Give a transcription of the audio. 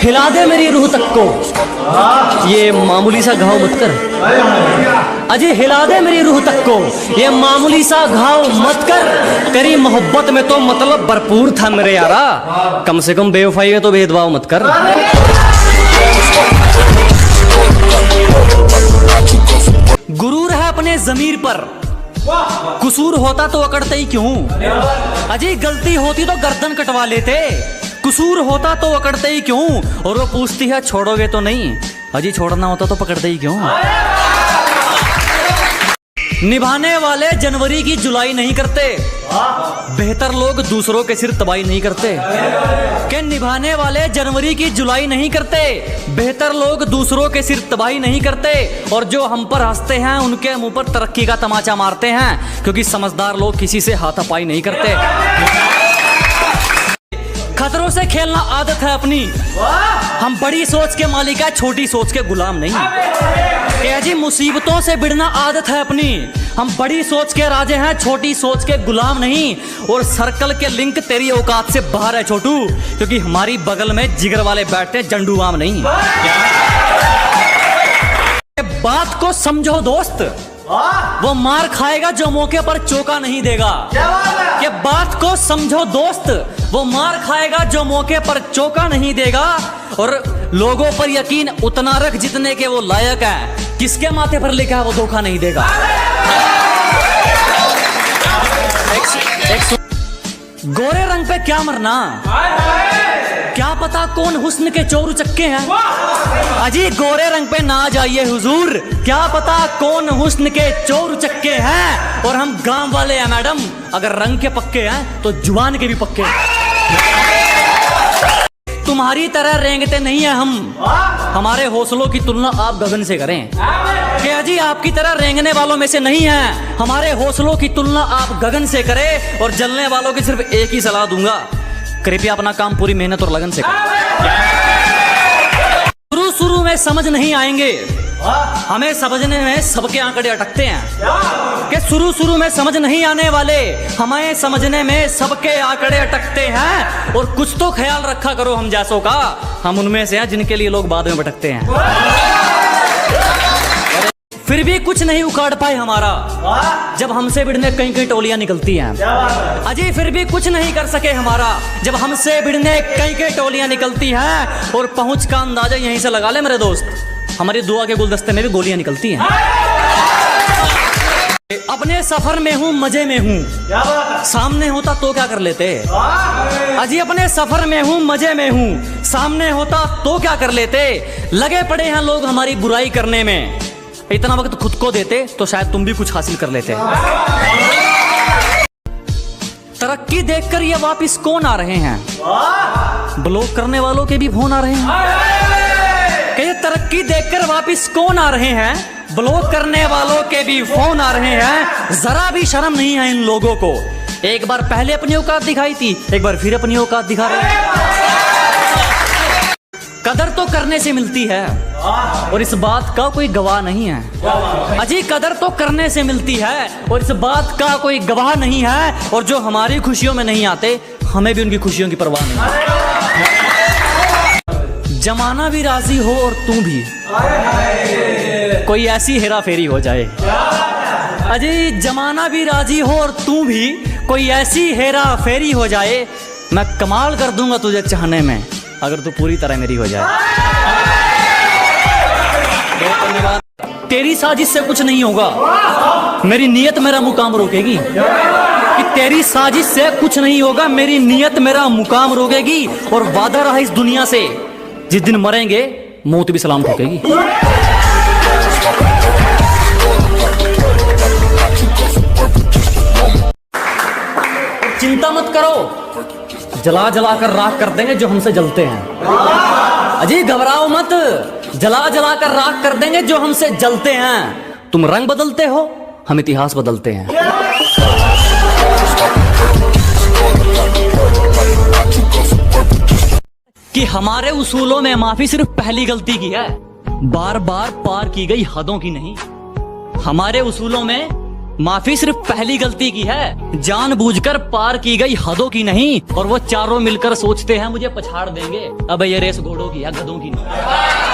हिला दे मेरी रूह तक को, ये मामूली सा घाव मत कर। अजय हिला दे मेरी रूह तक को, ये मामूली सा घाव मत कर। तेरी मोहब्बत में तो मतलब भरपूर था मेरे यारा, कम से कम बेवफाई है तो भेदभाव मत कर। गुरूर है अपने जमीर पर, कसूर होता तो अकड़ते ही क्यों। अजय गलती होती तो गर्दन कटवा लेते, कसूर होता तो अकड़ते ही क्यों। और वो पूछती है छोड़ोगे तो नहीं, अजय छोड़ना होता तो पकड़ते ही क्यों। निभाने वाले जनवरी की जुलाई नहीं करते, बेहतर लोग दूसरों के सिर तबाही नहीं करते। के निभाने वाले जनवरी की जुलाई नहीं करते, बेहतर लोग दूसरों के सिर तबाही नहीं करते। और जो हम पर हंसते हैं उनके मुंह पर तरक्की का तमाचा मारते हैं, क्योंकि समझदार लोग किसी से हाथापाई नहीं करते। खतरों से खेलना आदत है अपनी, हम बड़ी सोच के मालिक है, छोटी सोच के गुलाम नहीं। जी मुसीबतों से भिड़ना आदत है अपनी, हम बड़ी सोच के राजे हैं, छोटी सोच के गुलाम नहीं। और सर्कल के लिंक तेरी औकात से बाहर है छोटू, क्योंकि हमारी बगल में जिगर वाले बैठते जंडू आम नहीं। बात को समझो दोस्त, वो मार खाएगा जो मौके पर चौका नहीं देगा। ये बात को समझो दोस्त, वो मार खाएगा जो मौके पर चौका नहीं देगा। और लोगों पर यकीन उतना रख जितने के वो लायक है, किसके माथे पर लिखा है वो धोखा नहीं देगा। गोरे रंग पे क्या मरना, क्या पता कौन हुस्न के चोर चक्के हैं। अजी गोरे रंग पे ना जाइए हुजूर, क्या पता कौन हुस्न के चोर चक्के हैं। और हम गांव वाले हैं मैडम, अगर रंग के पक्के हैं तो जुबान के भी पक्के हैं। तुम्हारी तरह रेंगते नहीं है हम, हमारे हौसलों की तुलना आप गगन से करें। क्या जी आपकी तरह रेंगने वालों में से नहीं है, हमारे हौसलों की तुलना आप गगन से करें। और जलने वालों की सिर्फ एक ही सलाह दूंगा, कृपया अपना काम पूरी मेहनत और लगन से करें। शुरू में समझ नहीं आएंगे, हमें समझने में सबके आंकड़े अटकते हैं। कि शुरू में समझ नहीं आने वाले, हमें समझने में सबके आंकड़े अटकते हैं। और कुछ तो ख्याल रखा करो हम जैसों का, हम उनमें से हैं जिनके लिए लोग बाद में भटकते हैं। फिर भी कुछ नहीं उखाड़ पाए हमारा, जब हमसे भिड़ने कई कई टोलियां निकलती हैं। अजय फिर भी कुछ नहीं कर सके हमारा, जब हमसे भिड़ने कई कई टोलियां निकलती हैं। और पहुंच का अंदाजा यहीं से लगा ले मेरे दोस्त, हमारी दुआ के गुलदस्ते में भी गोलियां निकलती हैं। अपने सफर में हूँ मजे में हूँ, सामने होता तो क्या कर लेते। अजी अपने सफर में हूँ मजे में हूँ, सामने होता तो क्या कर लेते। लगे पड़े हैं लोग हमारी बुराई करने में, इतना वक्त खुद को देते तो शायद तुम भी कुछ हासिल कर लेते। तरक्की देखकर ये वापिस कौन आ रहे हैं, ब्लॉक करने वालों के भी फोन आ रहे हैं। कि तरक्की देखकर वापिस कौन आ रहे हैं, ब्लॉक करने वालों के भी फोन आ रहे हैं। जरा भी शर्म नहीं है इन लोगों को, एक बार पहले अपनी औकात दिखाई थी, एक बार फिर अपनी औकात दिखा रहे हैं। कदर तो करने से मिलती है, और इस बात का कोई गवाह नहीं है। अजी कदर तो करने से मिलती है, और इस बात का कोई गवाह नहीं है। और जो हमारी खुशियों में नहीं आते, हमें भी उनकी खुशियों की परवाह नहीं। जमाना भी राजी हो और तू भी, कोई ऐसी हेरा फेरी हो जाए। अजी जमाना भी राजी हो और तू भी, कोई ऐसी हेरा फेरी हो जाए। मैं कमाल कर दूंगा तुझे चाहने में, अगर तू पूरी तरह मेरी हो जाए। तेरी साजिश से कुछ नहीं होगा, मेरी नीयत मेरा मुकाम रोकेगी। कि तेरी साजिश से कुछ नहीं होगा, मेरी नीयत मेरा मुकाम रोकेगी। और वादा रहा इस दुनिया से, जिस दिन मरेंगे मौत भी सलाम ठोकेगी। चिंता मत करो, जला जला कर राख कर देंगे जो हमसे जलते हैं। अजी घबराओ मत, जला जला कर राख कर देंगे जो हमसे जलते हैं। तुम रंग बदलते हो, हम इतिहास बदलते हैं। कि हमारे उसूलों में माफी सिर्फ पहली गलती की है, बार बार पार की गई हदों की नहीं। हमारे उसूलों में माफी सिर्फ पहली गलती की है, जानबूझकर पार की गई हदों की नहीं। और वो चारों मिलकर सोचते हैं मुझे पछाड़ देंगे। अब ये रेस घोड़ों की है, गधों की नहीं।